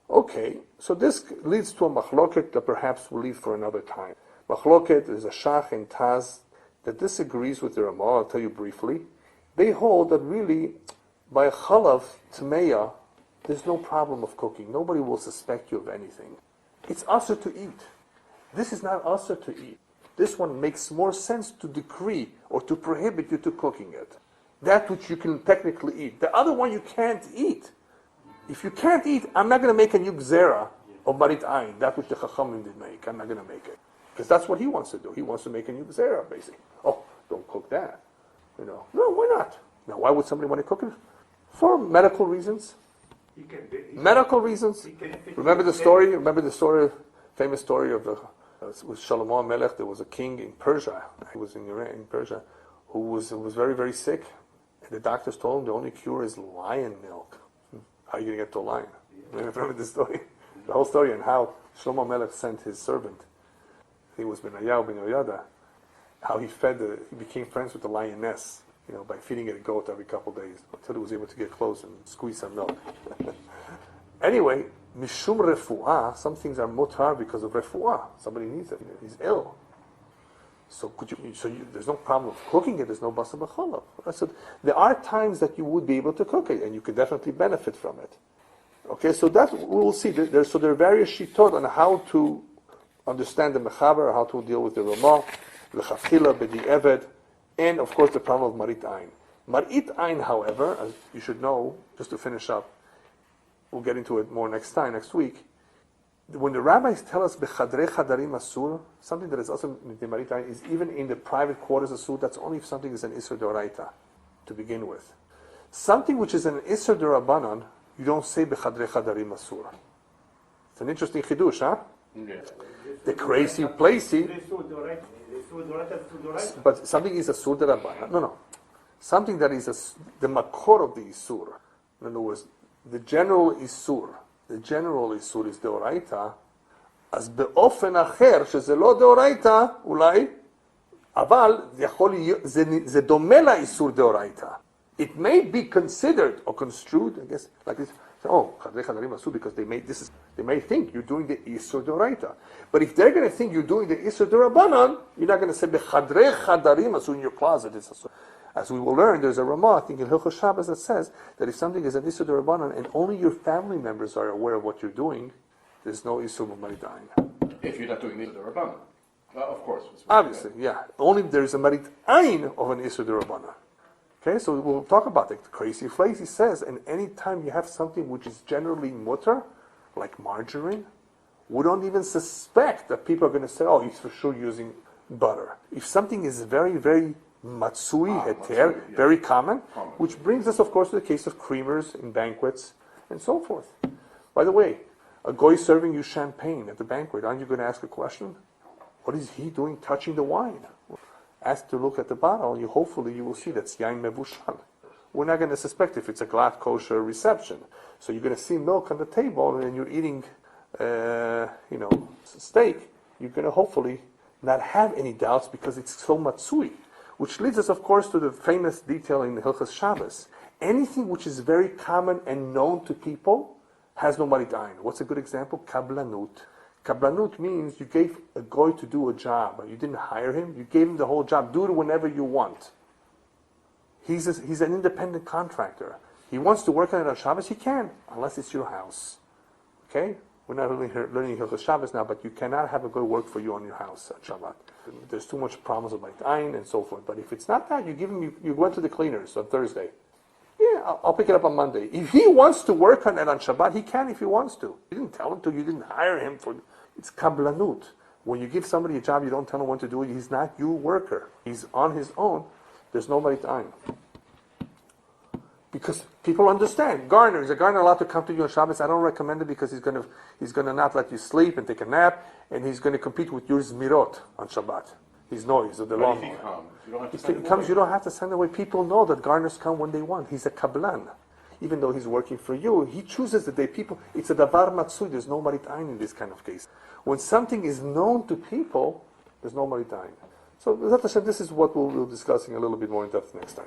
Speaker 1: Okay, so this leads to a machloket that perhaps we'll leave for another time. Machloket is a shach and taz that disagrees with the Ramah. I'll tell you briefly. They hold that really, by a chalav tmeya, there's no problem of cooking. Nobody will suspect you of anything. It's usher to eat. This is not usher to eat. This one makes more sense to decree or to prohibit you to cooking it. That which you can technically eat. The other one you can't eat. If you can't eat, I'm not going to make a new gzera of marit ayin, that which the chachamim did make. I'm not going to make it. Because that's what he wants to do. He wants to make a new gzera, basically. Oh, don't cook that. No, why not? Now, why would somebody want to cook it? For medical reasons. Medical reasons. Remember the story, famous story of with Shlomo Melech. There was a king in Persia. He was in Persia, who was very, very sick. And the doctors told him the only cure is lion milk. How are you going to get to a lion? Remember the story? The whole story and how Shlomo Melech sent his servant. He was Benayahu ben Yoyada. How he became friends with the lioness, by feeding it a goat every couple of days until he was able to get close and squeeze some milk. Anyway, mishum refuah, some things are mutar because of refuah. Somebody needs it. He's ill. So there's no problem of cooking it. There's no basar b'chalav. So there are times that you would be able to cook it, and you could definitely benefit from it. Okay, so that we will see. There are various shitot on how to understand the mechaber, how to deal with the Ramah, lechatchila, b'di'eved, and of course the problem of marit ayin. Marit ayin, however, as you should know, just to finish up, we'll get into it more next week. When the rabbis tell us bechadrei chadarim asur, something that is also in the marit ayin is even in the private quarters asur. That's only if something is an isur d'oraita to begin with. Something which is an isur d'rabanan, you don't say bechadrei chadarim asur. It's an interesting chidush, huh? Yeah. The crazy placey. But something is asur d'rabanan. No. Something that is the makor of the isur. In other words, the general isur is דאורייתא, אז באופן אחר, שזה לא דאורייתא, אולי, אבל זה דומה לאיסור דאורייתא. It may be considered or construed, I guess, like this. חדרי חדרים אסור, because they may think you're doing the איסור דאורייתא. But if they're going to think you're doing the איסור דרבנן, you're not going to say בחדרי חדרים אסור in your closet. It's אסור. As we will learn, there's a Ramah, I think in Hilchos Shabbos, that says that if something is an Isur D'Rabbanan and only your family members are aware of what you're doing, there's no Isur Marit Ayin.
Speaker 3: If you're not doing Isur D'Rabbanan. Of course.
Speaker 1: Obviously, yeah. Only there is a Marit Ayin of an Isur D'Rabbanan. Okay, so we'll talk about it. The crazy phrase he says, and any time you have something which is generally mutter, like margarine, we don't even suspect that people are going to say, oh, he's for sure using butter. If something is very, very matsui, heter, very common, which brings us, of course, to the case of creamers in banquets and so forth. By the way, a goy serving you champagne at the banquet, aren't you going to ask a question? What is he doing touching the wine? Ask to look at the bottle, and hopefully you will see that's yain mevushal. We're not going to suspect if it's a glatt kosher reception. So you're going to see milk on the table, and you're eating, steak. You're going to hopefully not have any doubts because it's so matsui. Which leads us, of course, to the famous detail in the Hilchos Shabbos. Anything which is very common and known to people has no marit ayin. What's a good example? Kablanut. Kablanut means you gave a goy to do a job. You didn't hire him. You gave him the whole job. Do it whenever you want. He's an independent contractor. He wants to work on it on Shabbos. He can, unless it's your house. Okay? We're not learning Hilchos Shabbos now, but you cannot have a goy work for you on your house on Shabbat. There's too much problems with Ayin and so forth. But if it's not that, you give him. You went to the cleaners on Thursday. Yeah, I'll pick it up on Monday. If he wants to work on it on Shabbat, he can if he wants to. You didn't tell him to. You didn't hire him for. It's kablanut. When you give somebody a job, you don't tell him when to do it. He's not your worker. He's on his own. There's nobody to because people understand. Gardener, is a gardener allowed to come to you on Shabbos? I don't recommend it because he's gonna not let you sleep and take a nap, and he's gonna compete with your zmirot on Shabbat. His noise of the lawn. If he comes, you don't have to send away. People know that gardeners come when they want. He's a kablan. Even though he's working for you, he chooses the day. People, it's a davar matsui. There's no maritime in this kind of case. When something is known to people, there's no maritime. So this is what we'll be discussing a little bit more in depth next time.